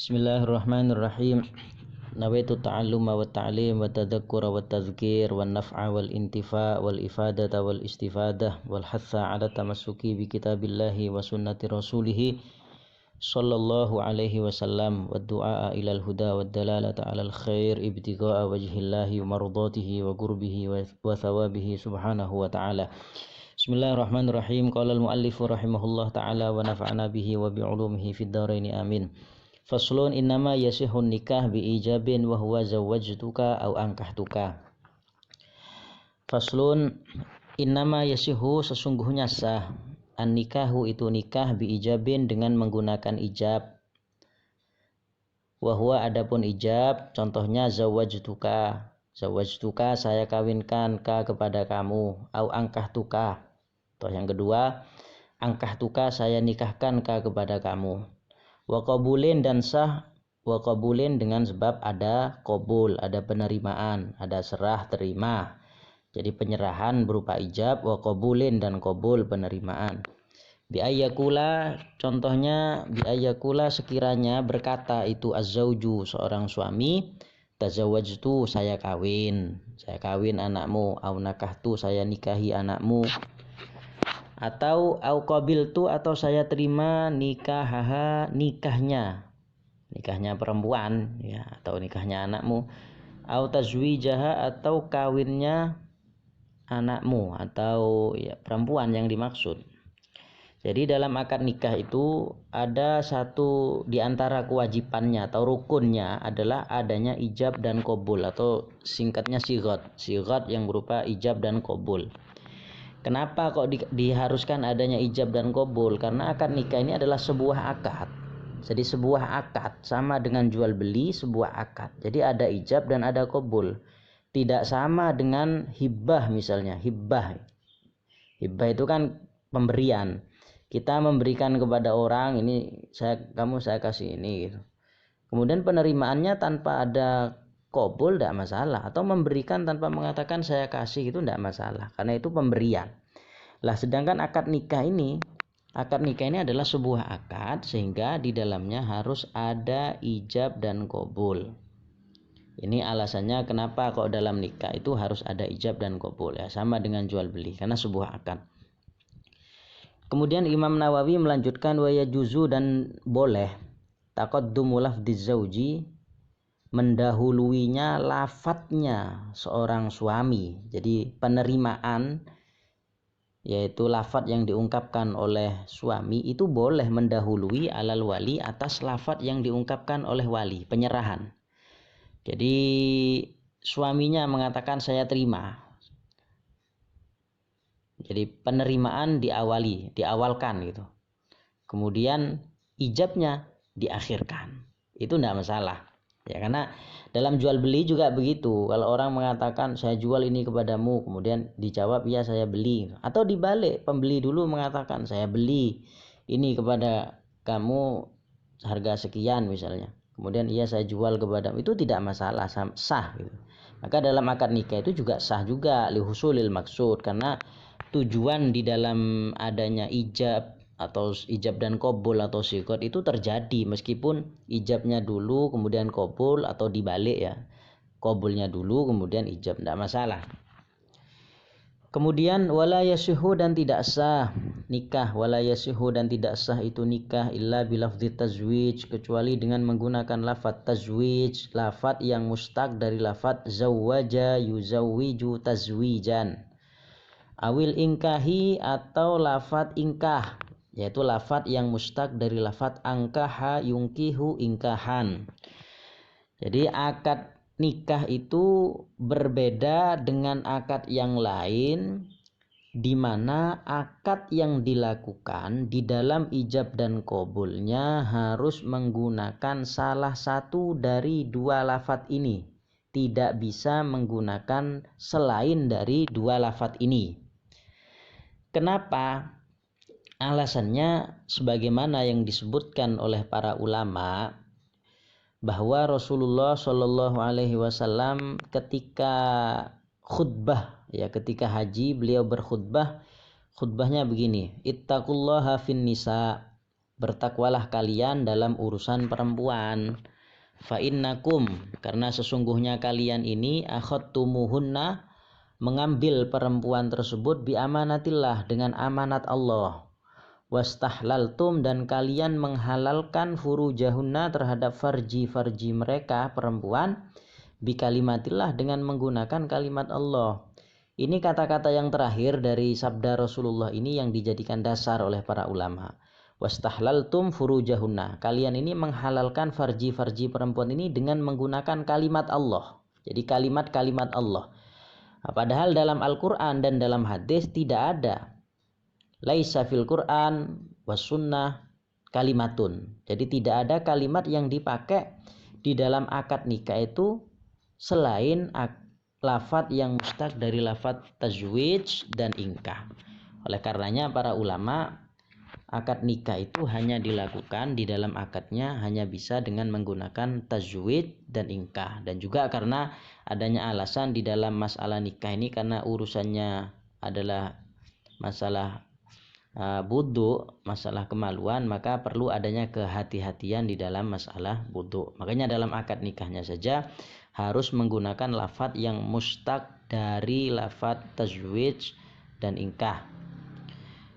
Bismillahirrahmanirrahim. Nawaitu ta'alluma wa ta'lim wa tadhakkura wa tadhkir wa naf'a wal intifa' wal ifadata wal istifadah wal hatha ala tamassuki bi kitabillahi wa sunnati rasulih sallallahu alaihi wasallam wa du'a ilal huda wa dalalata alal khair ibtigha'a wajhillahi wa mardatihi wa qurbihi wa thawabihi subhanahu wa ta'ala. Bismillahirrahmanirrahim. Qala al-muallifu rahimahullah ta'ala wa nafa'ana bihi wa bi'ulumihi fid dharaini amin. Faslun innama yasihun nikah bi ijabin wa huwa zawwajtuka au ankahtuka. Faslun innama yasihu sesungguhnya sah an nikahu itu nikah bi ijabin dengan menggunakan ijab. Wa huwa adapun ijab contohnya zawwajtuka. Zawwajtuka saya kawinkan ka kepada kamu au ankahtuka. Atau yang kedua ankahtuka saya nikahkan ka kepada kamu. Wa qabulin dan sah wa qabulin dengan sebab ada qabul, ada penerimaan, ada serah terima. Jadi penyerahan berupa ijab, wa qabulin dan qabul penerimaan. Bi ayyakula contohnya bi ayyakula sekiranya berkata itu az-zauju seorang suami, tazawwajtu saya kawin anakmu, au nakahtu saya nikahi anakmu. Atau au qabiltu atau saya terima nikahnya perempuan ya, atau nikahnya anakmu. Au tazwijaha atau kawinnya anakmu atau ya perempuan yang dimaksud. Jadi dalam akad nikah itu ada satu di antara kewajibannya atau rukunnya adalah adanya ijab dan qabul, atau singkatnya sighat yang berupa ijab dan qabul. Kenapa kok diharuskan adanya ijab dan qabul? Karena akad nikah ini adalah sebuah akad. Jadi sebuah akad sama dengan jual beli, sebuah akad. Jadi ada ijab dan ada qabul. Tidak sama dengan hibah misalnya. Hibah itu kan pemberian. Kita memberikan kepada orang ini kamu saya kasih ini gitu. Kemudian penerimaannya tanpa ada qabul tidak masalah, atau memberikan tanpa mengatakan saya kasih itu tidak masalah karena itu pemberian. Lah sedangkan akad nikah ini adalah sebuah akad sehingga di dalamnya harus ada ijab dan qabul. Ini alasannya kenapa kok dalam nikah itu harus ada ijab dan qabul ya, sama dengan jual beli karena sebuah akad. Kemudian Imam Nawawi melanjutkan wa yajuzu dan boleh taqaddumu lafdziz zauji, mendahuluinya lafadznya seorang suami. Jadi penerimaan yaitu lafadz yang diungkapkan oleh suami itu boleh mendahului alal wali atas lafadz yang diungkapkan oleh wali, penyerahan. Jadi suaminya mengatakan saya terima. Jadi penerimaan diawalkan gitu. Kemudian ijabnya diakhirkan. Itu tidak masalah. Ya, karena dalam jual beli juga begitu. Kalau orang mengatakan saya jual ini kepadamu, kemudian dijawab ya saya beli, atau dibalik pembeli dulu mengatakan saya beli ini kepada kamu harga sekian misalnya, kemudian iya saya jual kepadamu, itu tidak masalah, sah gitu. Maka dalam akad nikah itu juga sah juga lihusulil maksud, karena tujuan di dalam adanya ijab atau ijab dan qabul atau sighat itu terjadi meskipun ijabnya dulu kemudian qabul, atau dibalik ya, qabulnya dulu kemudian ijab, tidak masalah. Kemudian wala yasihu dan tidak sah nikah, wala yasihu dan tidak sah itu nikah illa bilafdzi tazwij, kecuali dengan menggunakan lafaz tazwij, lafaz yang mustaq dari lafaz zawwaja yuzawwiju tazwijan, awil ingkahi atau lafaz ingkah, yaitu lafaz yang mustaq dari lafaz angkaha yungkihu ingkahan. Jadi akad nikah itu berbeda dengan akad yang lain, di mana akad yang dilakukan di dalam ijab dan qabulnya harus menggunakan salah satu dari dua lafaz ini, tidak bisa menggunakan selain dari dua lafaz ini. Kenapa? Alasannya sebagaimana yang disebutkan oleh para ulama, bahwa Rasulullah Shallallahu Alaihi Wasallam ketika khutbah ya, ketika haji beliau berkhutbah, khutbahnya begini, ittaqullaha fin nisa, bertakwalah kalian dalam urusan perempuan. Fa innakum, karena sesungguhnya kalian ini akhadtumuhunna, mengambil perempuan tersebut bi amanatillah, dengan amanat Allah. Wastahlaltum, dan kalian menghalalkan furujahunna, terhadap farji-farji mereka perempuan, bi kalimatillah, dengan menggunakan kalimat Allah. Ini kata-kata yang terakhir dari sabda Rasulullah ini yang dijadikan dasar oleh para ulama. Wastahlaltum furujahunna, kalian ini menghalalkan farji-farji perempuan ini dengan menggunakan kalimat Allah. Jadi kalimat-kalimat Allah. Padahal dalam Al-Quran dan dalam hadis tidak ada laisa fil Quran was sunnah kalimatun. Jadi tidak ada kalimat yang dipakai di dalam akad nikah itu selain lafadz yang mustaq dari lafadz tazwij dan ingkah. Oleh karenanya para ulama, akad nikah itu hanya dilakukan di dalam akadnya hanya bisa dengan menggunakan tazwij dan ingkah. Dan juga karena adanya alasan di dalam masalah nikah ini, karena urusannya adalah masalah wudu, masalah kemaluan, maka perlu adanya kehati-hatian di dalam masalah wudu. Makanya dalam akad nikahnya saja harus menggunakan lafadz yang mustaq dari lafadz tazwij dan ingkah.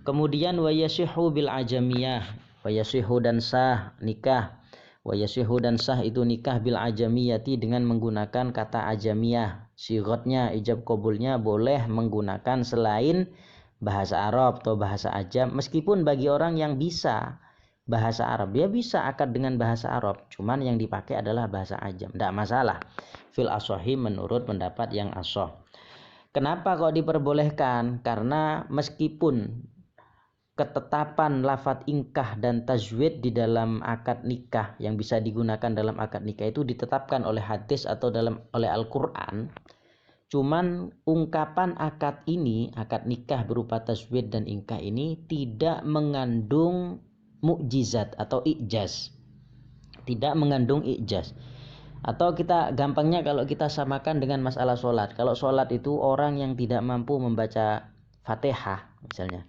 Kemudian wayasihu bil ajamiyah, wayasihu dan sah nikah, wayasihu dan sah itu nikah bil ajamiyati, dengan menggunakan kata ajamiyah. Sigotnya, ijab qabulnya boleh menggunakan selain bahasa Arab atau bahasa ajam, meskipun bagi orang yang bisa bahasa Arab, dia bisa akad dengan bahasa Arab, cuman yang dipakai adalah bahasa ajam, tidak masalah. Fil asohi, menurut pendapat yang asoh. Kenapa kok diperbolehkan? Karena meskipun ketetapan lafadz ingkah dan tajwid di dalam akad nikah yang bisa digunakan dalam akad nikah itu ditetapkan oleh hadis atau oleh Al-Quran, cuman ungkapan akad ini, akad nikah berupa tajwid dan ingkah ini tidak mengandung mukjizat atau ijaz, tidak mengandung ijaz. Atau kita gampangnya kalau kita samakan dengan masalah sholat, kalau sholat itu orang yang tidak mampu membaca Fatihah misalnya,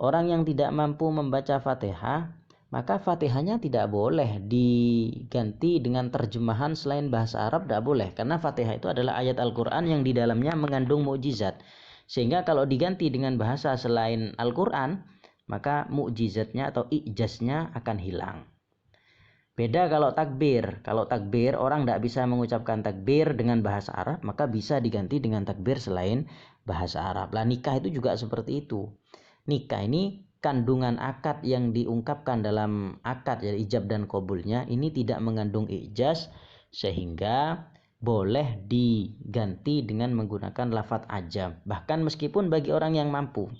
orang yang tidak mampu membaca Fatihah, maka Fatihahnya tidak boleh diganti dengan terjemahan selain bahasa Arab, tidak boleh, karena Fatihah itu adalah ayat Al-Quran yang di dalamnya mengandung mukjizat, sehingga kalau diganti dengan bahasa selain Al-Quran, maka mukjizatnya atau ijaznya akan hilang. Beda kalau takbir orang tidak bisa mengucapkan takbir dengan bahasa Arab, maka bisa diganti dengan takbir selain bahasa Arab. Lah nikah itu juga seperti itu. Nikah ini kandungan akad yang diungkapkan dalam akad, ya, ijab dan qabulnya ini tidak mengandung ijaz, sehingga boleh diganti dengan menggunakan lafadz ajam, bahkan meskipun bagi orang yang mampu.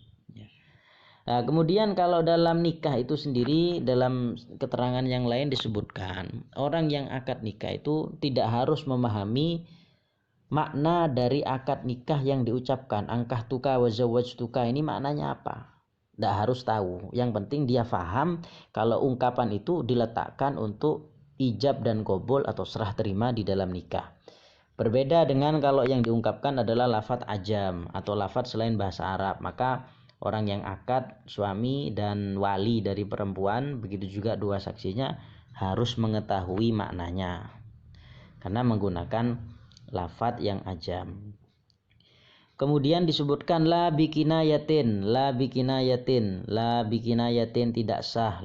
Nah, kemudian kalau dalam nikah itu sendiri, dalam keterangan yang lain disebutkan, orang yang akad nikah itu tidak harus memahami makna dari akad nikah yang diucapkan, angkahtuka wa zawwajtuka, ini maknanya apa? Tidak harus tahu. Yang penting dia faham kalau ungkapan itu diletakkan untuk ijab dan qabul atau serah terima di dalam nikah. Berbeda dengan kalau yang diungkapkan adalah lafadz ajam atau lafadz selain bahasa Arab, maka orang yang akad, suami dan wali dari perempuan, begitu juga dua saksinya, harus mengetahui maknanya karena menggunakan lafadz yang ajam. Kemudian disebutkan la bikinayatin, tidak sah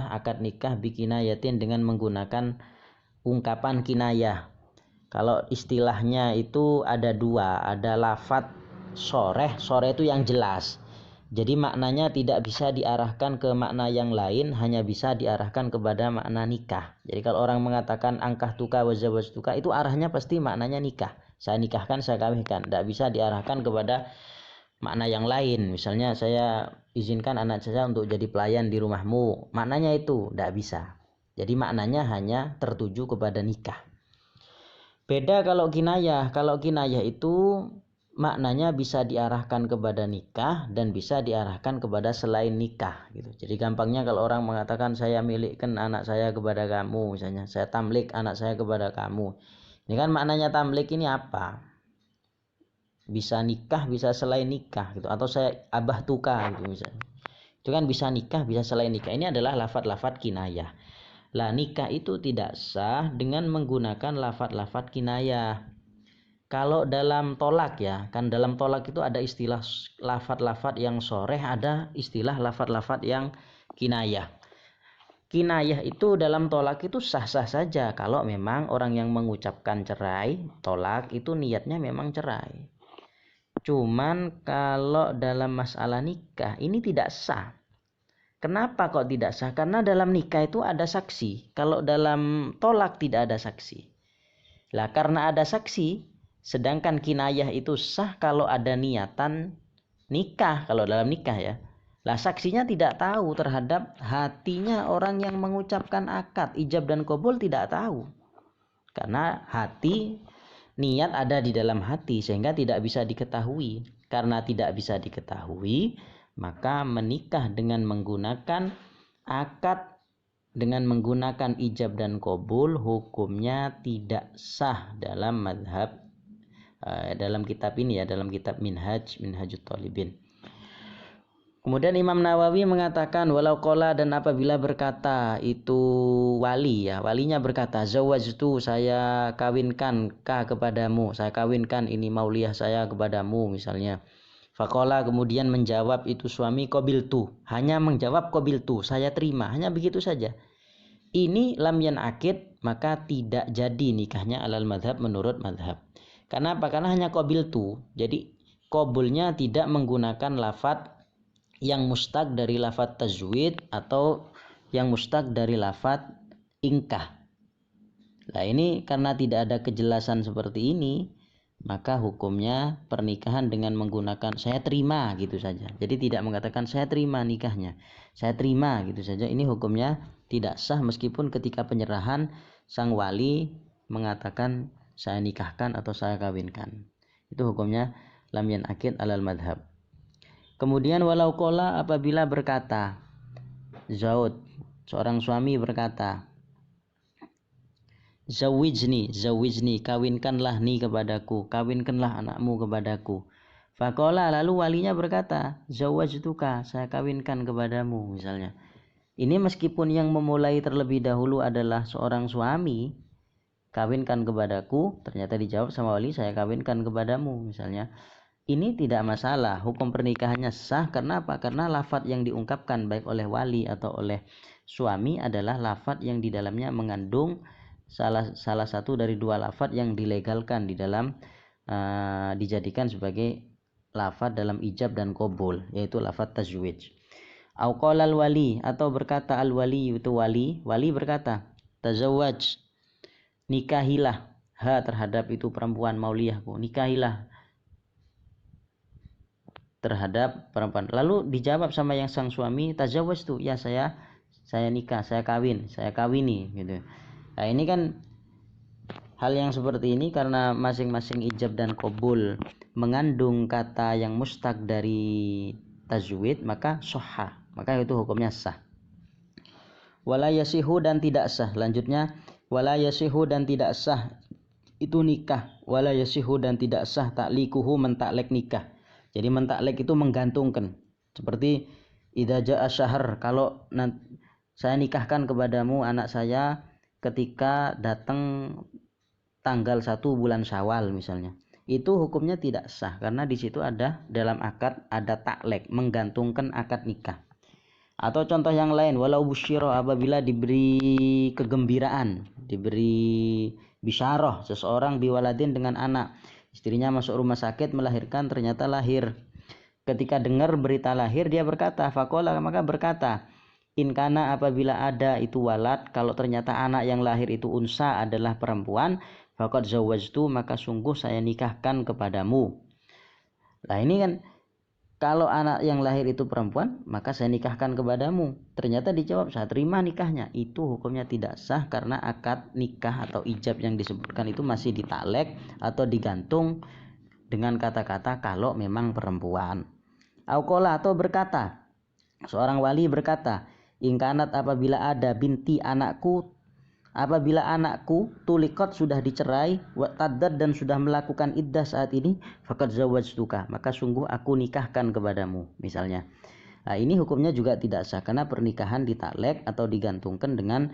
akad nikah bikinayatin dengan menggunakan ungkapan kinayah. Kalau istilahnya itu ada dua, ada lafadz soreh itu yang jelas, jadi maknanya tidak bisa diarahkan ke makna yang lain, hanya bisa diarahkan kepada makna nikah. Jadi kalau orang mengatakan angkahtuka wa zawwajtuka, itu arahnya pasti maknanya nikah, saya nikahkan, saya kawinkan, tidak bisa diarahkan kepada makna yang lain. Misalnya saya izinkan anak saya untuk jadi pelayan di rumahmu, maknanya itu tidak bisa, jadi maknanya hanya tertuju kepada nikah. Beda kalau kinayah itu maknanya bisa diarahkan kepada nikah dan bisa diarahkan kepada selain nikah gitu. Jadi gampangnya kalau orang mengatakan saya milikkan anak saya kepada kamu, misalnya saya tamlik anak saya kepada kamu, ini kan maknanya tamlik ini apa? Bisa nikah, bisa selain nikah gitu, atau saya abah tukah gitu misalnya. Itu kan bisa nikah, bisa selain nikah. Ini adalah lafadz-lafadz kinayah. Lah nikah itu tidak sah dengan menggunakan lafadz-lafadz kinayah. Kalau dalam tolak ya, kan dalam tolak itu ada istilah lafadz-lafadz yang soreh, ada istilah lafadz-lafadz yang kinayah. Kinayah itu dalam tolak itu sah-sah saja kalau memang orang yang mengucapkan cerai, tolak itu niatnya memang cerai. Cuman kalau dalam masalah nikah ini tidak sah. Kenapa kok tidak sah? Karena dalam nikah itu ada saksi. Kalau dalam tolak tidak ada saksi. Lah karena ada saksi, sedangkan kinayah itu sah kalau ada niatan nikah, kalau dalam nikah ya. Lah saksinya tidak tahu terhadap hatinya orang yang mengucapkan akad, ijab dan qabul tidak tahu. Karena hati, niat ada di dalam hati sehingga tidak bisa diketahui. Karena tidak bisa diketahui, maka menikah dengan menggunakan akad, dengan menggunakan ijab dan qabul hukumnya tidak sah dalam madhab, dalam kitab ini ya, dalam kitab Minhajut Thalibin. Kemudian Imam Nawawi mengatakan walau qala, dan apabila berkata itu wali ya, walinya berkata zawajtu, saya kawinkan ka kepadamu, saya kawinkan ini mauliyah saya kepadamu misalnya. Faqala, kemudian menjawab itu suami qabiltu, hanya menjawab qabiltu, saya terima, hanya begitu saja. Ini lam yanaqid, maka tidak jadi nikahnya alal madhab, menurut madhab. Kenapa? Karena hanya qabiltu. Jadi qabulnya tidak menggunakan lafadz yang mustaq dari lafadz tajwid atau yang mustaq dari lafadz ingkah. Nah ini karena tidak ada kejelasan seperti ini, maka hukumnya pernikahan dengan menggunakan saya terima gitu saja. Jadi tidak mengatakan saya terima nikahnya, saya terima gitu saja. Ini hukumnya tidak sah meskipun ketika penyerahan sang wali mengatakan saya nikahkan atau saya kawinkan. Itu hukumnya lam yanaqid alal madhab. Kemudian walau qala, apabila berkata Zaud, seorang suami berkata zawijni, kawinkanlah ni kepadaku, kawinkanlah anakmu kepadaku. Faqala, lalu walinya berkata zawajtuka, saya kawinkan kepadamu misalnya. Ini meskipun yang memulai terlebih dahulu adalah seorang suami, kawinkan kepadaku, ternyata dijawab sama wali saya kawinkan kepadamu misalnya. Ini tidak masalah, hukum pernikahannya sah. Karena apa? Karena lafadz yang diungkapkan baik oleh wali atau oleh suami adalah lafadz yang di dalamnya mengandung salah satu dari dua lafadz yang dilegalkan di dalam dijadikan sebagai lafadz dalam ijab dan qabul, yaitu lafadz tazwij. Au qala al wali, atau berkata al wali, itu wali berkata tazawwaj, nikahilah ha terhadap itu perempuan mauliyahku, nikahilah terhadap perempuan. Lalu dijawab sama yang sang suami tazawwajtu, ya saya nikah, saya kawini gitu. Nah ini kan hal yang seperti ini karena masing-masing ijab dan qabul mengandung kata yang mustaq dari tajwid, maka sahha, maka itu hukumnya sah. Wala yasihu, dan tidak sah. Lanjutnya wala yasihu, dan tidak sah itu nikah. Wala yasihu, dan tidak sah taklikuhu, mentaklek nikah. Jadi mentaklek itu menggantungkan. Seperti idza jaa syahr, kalau saya nikahkan kepadamu anak saya ketika datang tanggal 1 bulan Syawal misalnya. Itu hukumnya tidak sah karena di situ ada dalam akad ada taklek, menggantungkan akad nikah. Atau contoh yang lain, walau busyira, apabila diberi kegembiraan, diberi bisyarah seseorang biwaladin dengan anak. Istrinya masuk rumah sakit melahirkan, ternyata lahir. Ketika dengar berita lahir dia berkata, faqala, maka berkata, in kana, apabila ada itu walad, kalau ternyata anak yang lahir itu unsa adalah perempuan, faqad zawajtu, maka sungguh saya nikahkan kepadamu. Nah ini kan kalau anak yang lahir itu perempuan, maka saya nikahkan kepadamu. Ternyata dijawab saya terima nikahnya. Itu hukumnya tidak sah karena akad nikah atau ijab yang disebutkan itu masih ditaklek atau digantung dengan kata-kata kalau memang perempuan. Auqala, atau berkata, seorang wali berkata, ingkanat, apabila ada binti anakku, apabila anakku tulikot sudah dicerai, wa taddad, dan sudah melakukan iddah saat ini, faqad zawajtuka, maka sungguh aku nikahkan kepadamu misalnya. Nah, ini hukumnya juga tidak sah karena pernikahan ditaklek atau digantungkan dengan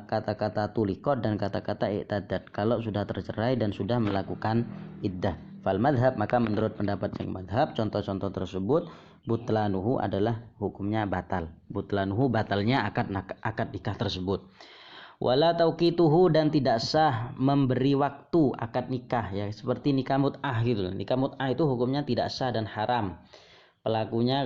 kata-kata tulikot dan kata-kata i'tadat kalau sudah tercerai dan sudah melakukan iddah. Fal madhab, maka menurut pendapat yang madhab, contoh-contoh tersebut butlanuhu adalah hukumnya batal. Butlanuhu, batalnya akad nikah tersebut. Wala tauqituhu, dan tidak sah memberi waktu akad nikah, ya seperti nikah mut'ah gitu. Nikah mut'ah itu hukumnya tidak sah dan haram. Pelakunya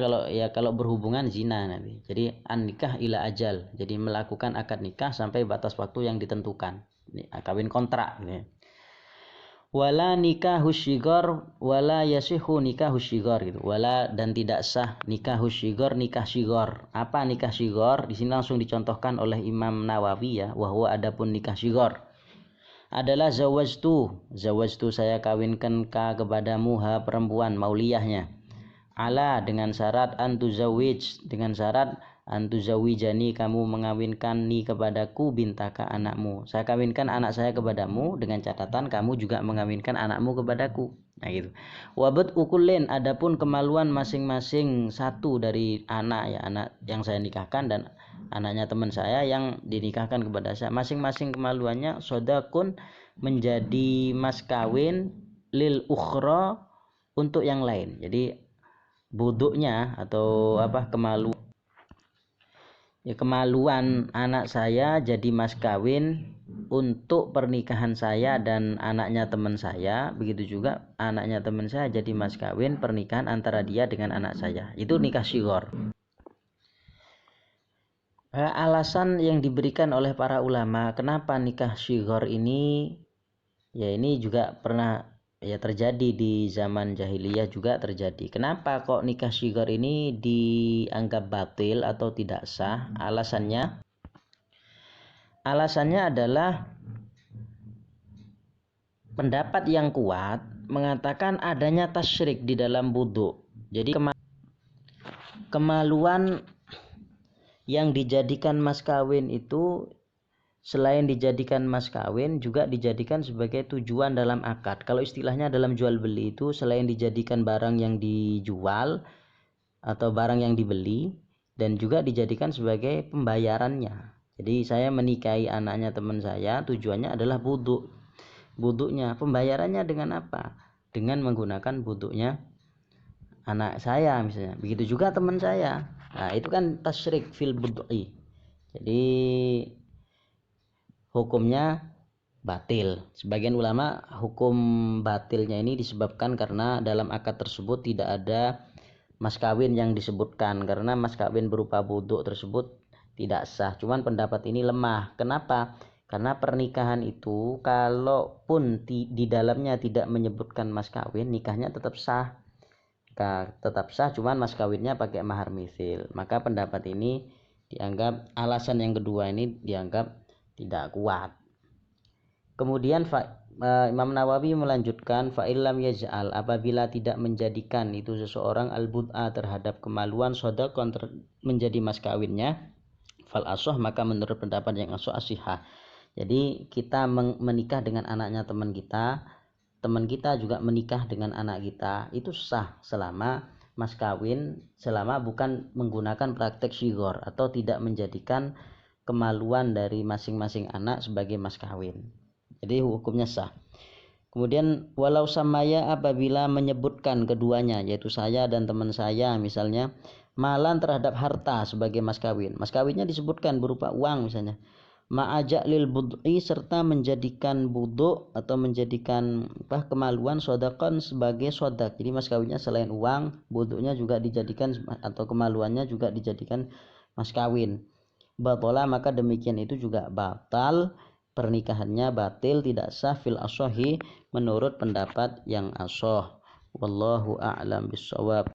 kalau berhubungan zina nanti. Jadi an nikah ila ajal. Jadi melakukan akad nikah sampai batas waktu yang ditentukan. Ini kawin kontrak ini. Wala nikah syigor wala yasihu nikah syigor gitu. Wala, dan tidak sah nikah syigor, nikah syigor. Apa nikah syigor? Di sini langsung dicontohkan oleh Imam Nawawi, ya. Wahwa, adapun nikah syigor adalah zawajtu saya kawinkan ka kepadamu ha perempuan, mauliyahnya. Ala, dengan syarat antuzawij, dengan syarat antuzawijani, kamu mengawinkan ni kepadaku bintaka, anakmu. Saya kawinkan anak saya kepadamu dengan catatan kamu juga mengawinkan anakmu kepadaku. Nah gitu. Wabut ukulin, adapun kemaluan masing-masing satu dari anak, ya anak yang saya nikahkan dan anaknya teman saya yang dinikahkan kepada saya, masing-masing kemaluannya sodakun, menjadi mas kawin, lil ukhra, untuk yang lain. Jadi buduknya atau kemaluan anak saya jadi mas kawin untuk pernikahan saya dan anaknya teman saya, begitu juga anaknya teman saya jadi mas kawin pernikahan antara dia dengan anak saya. Itu nikah syigor. Alasan yang diberikan oleh para ulama kenapa nikah syigor ini, ya ini juga pernah ya terjadi di zaman jahiliyah, juga terjadi. Kenapa kok nikah syigor ini dianggap batil atau tidak sah? Alasannya adalah pendapat yang kuat mengatakan adanya tasyrik di dalam wudu. Jadi kemaluan yang dijadikan mas kawin itu, selain dijadikan mas kawin, juga dijadikan sebagai tujuan dalam akad. Kalau istilahnya dalam jual beli itu, selain dijadikan barang yang dijual atau barang yang dibeli, dan juga dijadikan sebagai pembayarannya. Jadi saya menikahi anaknya teman saya, tujuannya adalah buduknya. Pembayarannya dengan apa? Dengan menggunakan buduknya anak saya misalnya. Begitu juga teman saya. Nah, itu kan tasyrik fil bud'i. Jadi hukumnya batil. Sebagian ulama hukum batilnya ini disebabkan karena dalam akad tersebut tidak ada mas kawin yang disebutkan, karena mas kawin berupa buduk tersebut tidak sah. Cuman pendapat ini lemah. Kenapa? Karena pernikahan itu kalaupun di dalamnya tidak menyebutkan mas kawin, nikahnya tetap sah. Cuman mas kawinnya pakai mahar misil. Maka pendapat ini dianggap, alasan yang kedua ini dianggap tidak kuat. Kemudian Imam Nawawi melanjutkan, fa'ilam yaj'al, apabila tidak menjadikan itu seseorang al-bud'a terhadap kemaluan sodakon menjadi mas kawinnya, fal asoh, maka menurut pendapat yang asoh asihah. Jadi kita menikah dengan anaknya teman kita juga menikah dengan anak kita, itu sah selama mas kawin, selama bukan menggunakan praktek syigor atau tidak menjadikan kemaluan dari masing-masing anak sebagai mas kawin. Jadi hukumnya sah. Kemudian walau samaya, apabila menyebutkan keduanya, yaitu saya dan teman saya misalnya, malan terhadap harta sebagai mas kawin. Mas kawinnya disebutkan berupa uang misalnya. Ma'ajak lil bud'i, serta menjadikan buduk atau menjadikan kemaluan sodakon sebagai sodak. Jadi mas kawinnya selain uang, buduknya juga dijadikan, atau kemaluannya juga dijadikan mas kawin. Batola, maka demikian itu juga batal, pernikahannya batil, tidak sah fil asohi, menurut pendapat yang asoh. Wallahu a'lam bissawab.